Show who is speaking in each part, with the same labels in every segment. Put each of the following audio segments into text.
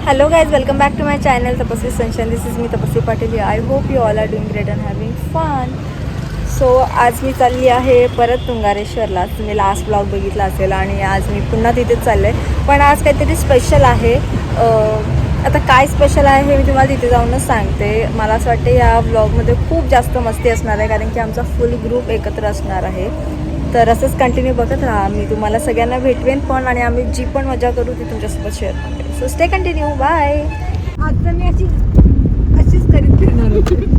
Speaker 1: Hello guys, welcome back to my channel Tapasvi Sunshine. This is me Tapasvi Patil. I hope you all are doing great and having fun. So आज मी चालली आहे परत तुंगारेश्वरला. तुम्ही last blog बघितला असेल आणि आज मी पुन्हा तिथेच चालले. पण आज काहीतरी स्पेशल आहे. आता काय स्पेशल आहे हे मी तुम्हाला तिथे जाऊनच सांगते. मला असं वाटतं या ब्लॉगमध्ये खूप जास्त मस्ती असणार आहे कारण की आमचा फुल ग्रुप एकत्र असणार आहे. तर असंच कंटिन्यू बघत राहा. मी तुम्हाला सगळ्यांना भेटवेन पण आणि आम्ही जी पण मजा करू ती तुमच्यासोबत शेअर करेन. So stay continue. बाय. आज मी अशीच करीत फिरणार होते.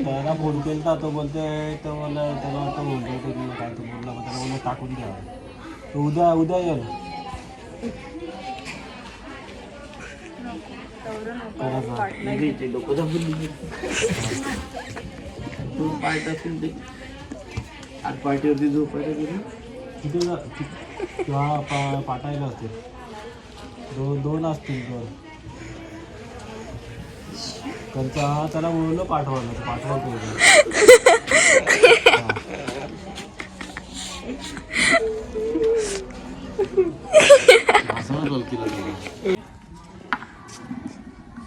Speaker 2: त्याला फोन केला तो बोलते तर मला त्याला वाटतं बोलतो की काय तो बोलला त्याला बोललं टाकून द्या तो उद्या येईल तू पार्ट असेल ते आज पार्टीवरती झोपायला गेली तिथे किंवा पाठायला असतील दोन असतील दोन त्यांचा त्याला बोललो पाठवायला पाठवतो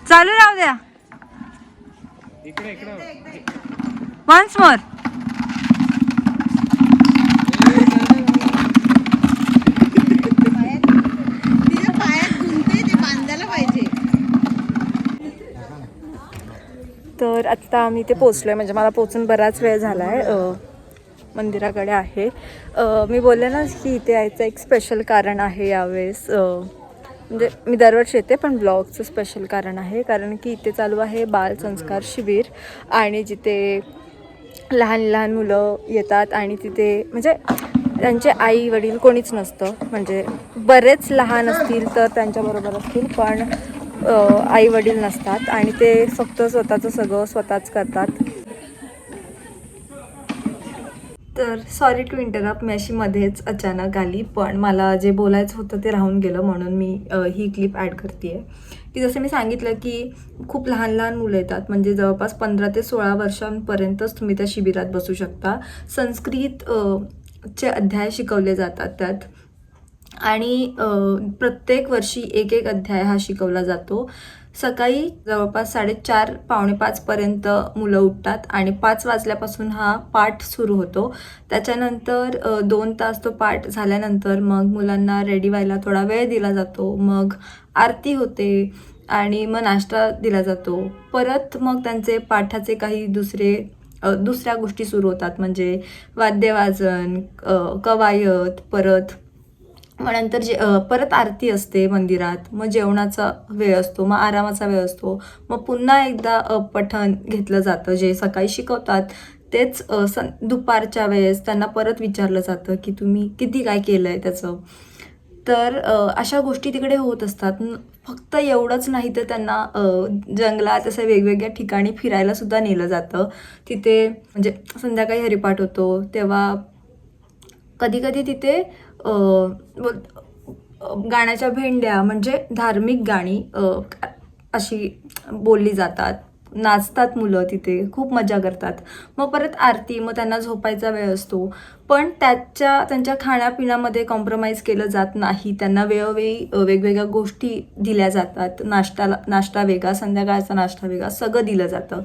Speaker 1: चालू राहू द्या. Once more. तर आत्ता आम्ही इथे पोचलो आहे. म्हणजे मला पोचून बराच वेळ झाला आहे. मंदिराकडे आहे. मी बोलले ना की इथे यायचं एक स्पेशल कारण आहे यावेळेस. म्हणजे मी दरवर्षी येते पण ब्लॉगचं स्पेशल कारण आहे कारण की इथे चालू आहे बालसंस्कार शिबिर आणि जिथे लहान लहान मुलं येतात आणि तिथे म्हणजे त्यांचे आई वडील कोणीच नसतं. म्हणजे बरेच लहान असतील तर त्यांच्याबरोबर असतील पण आई वडील नसतात आणि ते फक्त स्वतःचं सगळं स्वतःच करतात. तर सॉरी टू इंटरप्ट, मी अशी मध्येच अचानक आली पण मला जे बोलायचं होतं ते राहून गेलं म्हणून मी ही क्लिप ॲड करते आहे की जसं मी सांगितलं की खूप लहान लहान मुलं येतात. म्हणजे जवळपास 15 ते 16 वर्षांपर्यंतच तुम्ही त्या शिबिरात बसू शकता. संस्कृत चे अध्याय शिकवले जातात त्यात आणि प्रत्येक वर्षी एक एक अध्याय हा शिकवला जातो. सकाळी जवळपास 4:30 पावणे 5पर्यंत मुलं उठतात आणि 5 वाजल्यापासून हा पाठ सुरू होतो. त्याच्यानंतर 2 तास तो पाठ झाल्यानंतर मग मुलांना रेडी व्हायला थोडा वेळ दिला जातो. मग आरती होते आणि मग नाश्ता दिला जातो. परत मग त्यांचे पाठाचे काही दुसऱ्या गोष्टी सुरू होतात. म्हणजे वाद्यवाजन, कवायत, मग नंतर परत आरती असते मंदिरात. मग जेवणाचा वेळ असतो, मग आरामाचा वेळ असतो. मग पुन्हा एकदा पठण घेतलं जातं. जे सकाळी शिकवतात तेच दुपारच्या वेळेस त्यांना परत विचारलं जातं की तुम्ही किती काय केलं आहे त्याचं. तर अशा गोष्टी तिकडे होत असतात. फक्त एवढंच नाही तर त्यांना जंगलात असं वेगवेगळ्या ठिकाणी फिरायलासुद्धा नेलं जातं. तिथे म्हणजे संध्याकाळी हरिपाठ होतो तेव्हा कधीकधी तिथे गाण्याच्या भेंड्या म्हणजे धार्मिक गाणी अशी बोलली जातात. नाचतात मुलं तिथे, खूप मजा करतात. मग परत आरती, मग त्यांना झोपायचा वेळ असतो. पण त्यांच्या खाण्यापिण्यामध्ये कॉम्प्रोमाइज केलं जात नाही. त्यांना वेळोवेळी वेगवेगळ्या गोष्टी दिल्या जातात. नाश्ता वेगळा, संध्याकाळचा नाश्ता वेगळा, सगळं दिलं जातं.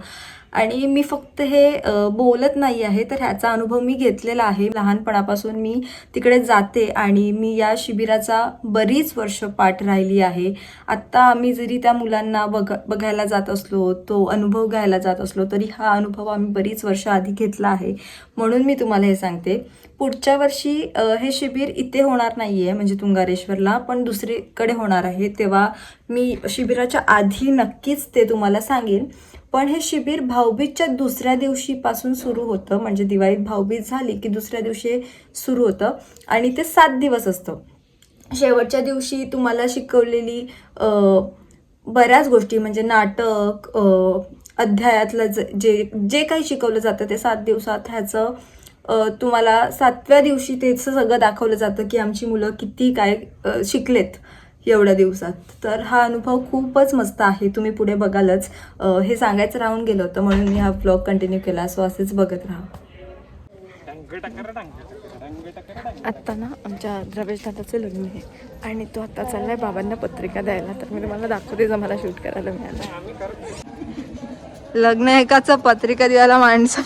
Speaker 1: आणि मी फक्त हे बोलत नाही आहे तर ह्याचा अनुभव मी घेतलेला आहे. लहानपणापासून मी तिकडे जाते आणि मी या शिबिराचा बरीच वर्ष पाठ राहिली आहे. आत्ता आम्ही जरी त्या मुलांना बघायला जात असलो, तो अनुभव घ्यायला जात असलो, तरी हा अनुभव आम्ही बरीच वर्ष आधी घेतला आहे. म्हणून मी तुम्हाला हे सांगते. पुढच्या वर्षी हे शिबिर इथे होणार नाही आहे म्हणजे तुंगारेश्वरला, पण दुसरीकडे होणार आहे. तेव्हा मी शिबिराच्या आधी नक्कीच ते तुम्हाला सांगेन. पण हे शिबिर भाऊबीजच्या दुसऱ्या दिवशीपासून सुरू होतं, म्हणजे दिवाळीत भाऊबीज झाली की दुसऱ्या दिवशी सुरू होतं आणि ते 7 दिवस असतं. शेवटच्या दिवशी तुम्हाला शिकवलेली बऱ्याच गोष्टी म्हणजे नाटक, अध्यायातलं जे काही शिकवलं जातं ते 7 दिवसात ह्याचं तुम्हाला 7व्या दिवशी तेच सगळं दाखवलं जातं की आमची मुलं किती काय शिकलेत एवढ्या दिवसात. तर हा अनुभव खूपच मस्त आहे, तुम्ही पुढे बघालच. हे सांगायचं राहून गेलं होतं म्हणून मी हा ब्लॉग कंटिन्यू केला. सो असेच बघत राहा. आत्ता ना आमच्या द्रवेश दादाचं लग्न आहे आणि तो आता चाललाय बाबांना पत्रिका द्यायला. तर मी तुम्हाला दाखवते जर मला शूट करायला मिळालं. लग्न एकाचं पत्रिका द्यायला माणसं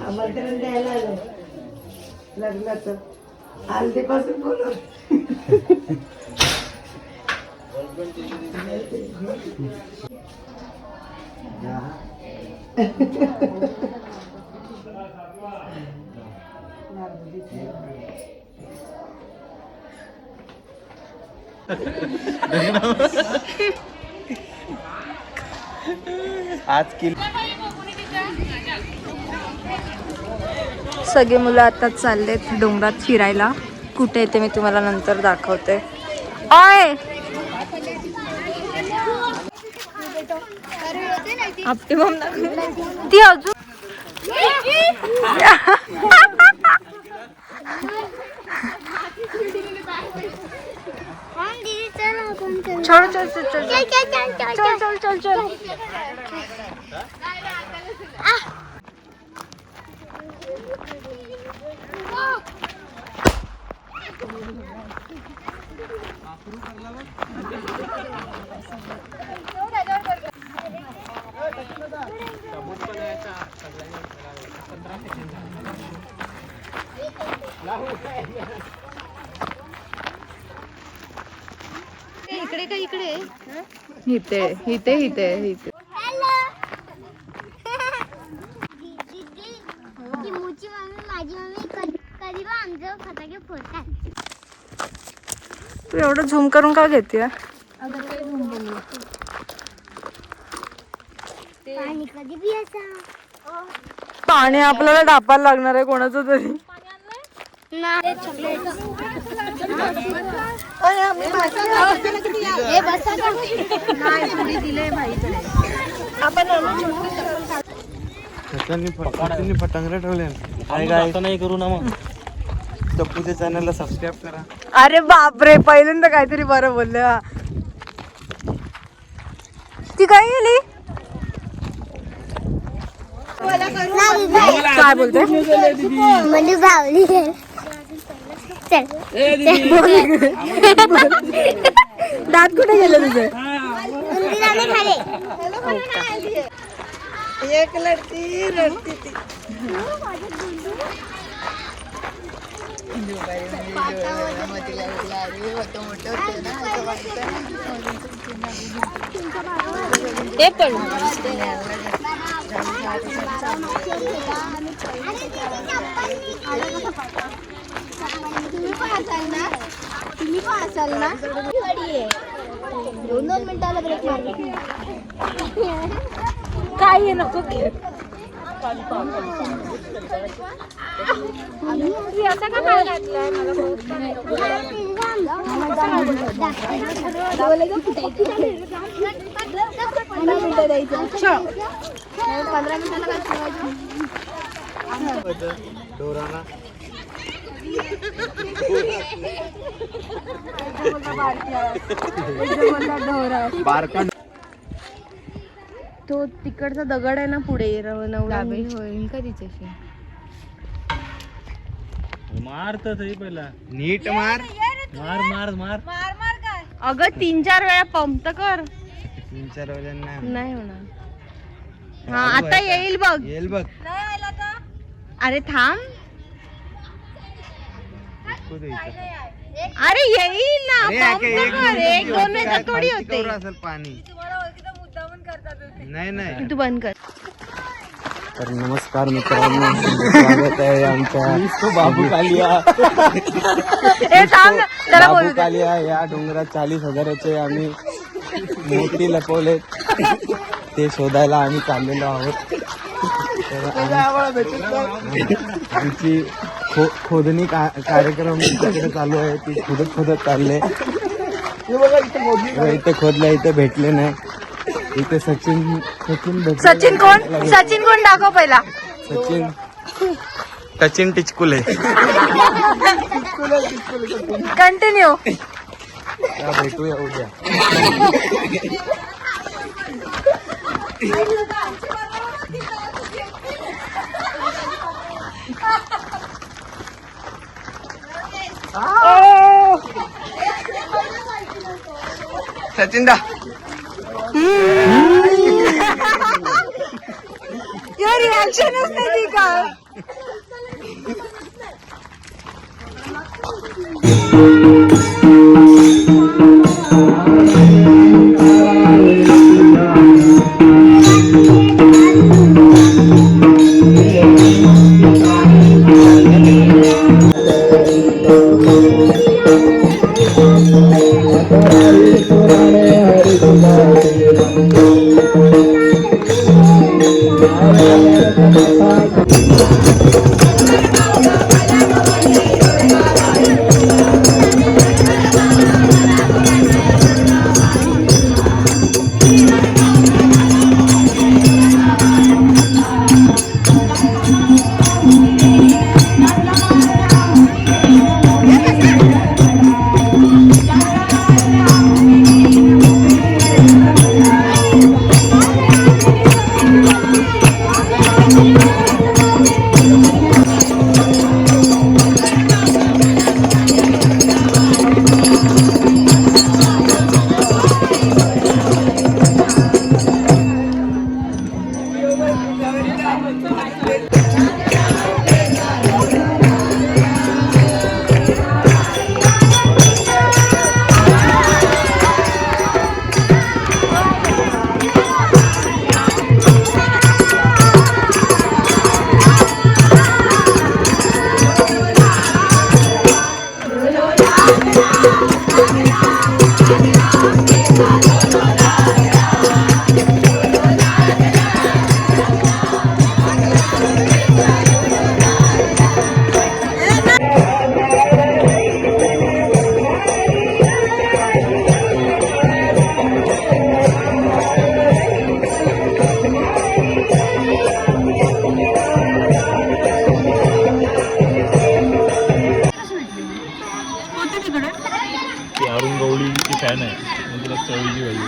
Speaker 3: आमंत्रण द्यायला आलं लग्नाचं हल्दीपासून बोलव.
Speaker 2: आज की
Speaker 1: सगळे मुलं आता चाललेत डोंगरात फिरायला. कुठे येते मी तुम्हाला नंतर दाखवते. ओय ऑप्टिमम ती अजून चल चल चल चल चल चल चल चल.
Speaker 4: इकडे का इकडे
Speaker 1: इथे इथे इथे इथे
Speaker 4: चिमूची मम्मी माझी मम्मी कधी पण आमचं फटाके फोडतात.
Speaker 1: तू एवढं झूम करून का घेते?
Speaker 4: पाणी कधी पियाचा
Speaker 1: पाणी आपल्याला डापायला लागणार आहे कोणाचं तरी.
Speaker 2: फटांगरे ठेवले नाही करू ना मग. टप्पूच्या चॅनलला सबस्क्राईब करा.
Speaker 1: अरे बापरे, पहिल्यांदा काहीतरी बरं बोललं. ती काय गेली? काय बोलते?
Speaker 4: म्हणजे बावली
Speaker 1: दात कुठे गेले तुझे? एक लढती रडती ती. एक
Speaker 4: तुम्ही पण असाल ना. 2-2 मिनिटाला ब्रेक मारला.
Speaker 1: काय नको
Speaker 4: असं का काय घातलंय मला द्यायचं 15 मिनिटाला
Speaker 2: डोराना बारका
Speaker 1: तो तिकडचा दगड आहे ना पुढे नवरा
Speaker 5: होईल का तिच्याशी
Speaker 2: मारत पहिला नीट मार मार मार मार.
Speaker 1: अगं 3-4 वेळा पंप तर कर.
Speaker 2: 3-4 वेळा
Speaker 1: नाही होणार.
Speaker 5: हा आता येईल बघ.
Speaker 2: येईल बघ.
Speaker 5: अरे थांब.
Speaker 2: कुठे इथं?
Speaker 5: अरे येईल ना. पंप कर. एक दोन मिनिटात थोडी होते.
Speaker 2: असेल पाणी. नाही नाही.
Speaker 5: तू बंद कर.
Speaker 2: तर नमस्कार मित्रांनो, स्वागत आहे आमच्या बाबू कालिया. बाबू कालिया या डोंगरात 40,000चे आम्ही मोठी लपवले, ते शोधायला आम्ही चाललेलो आहोत. आमची खोदणी कार्यक्रम तिकडे चालू आहे. ती खोदत चालले. इथे खोदलं, इथे भेटले नाही. इथे सचिन
Speaker 5: कोण दाखव पहिला.
Speaker 2: सचिन टिचकुले.
Speaker 5: कंटिन्यू.
Speaker 2: भेटूया उद्या. सचिन दा
Speaker 5: रिॲक्शनच नाही काय.
Speaker 6: अरुण गवळीची फॅन आहे. मग तुला चवळीची पाहिजे.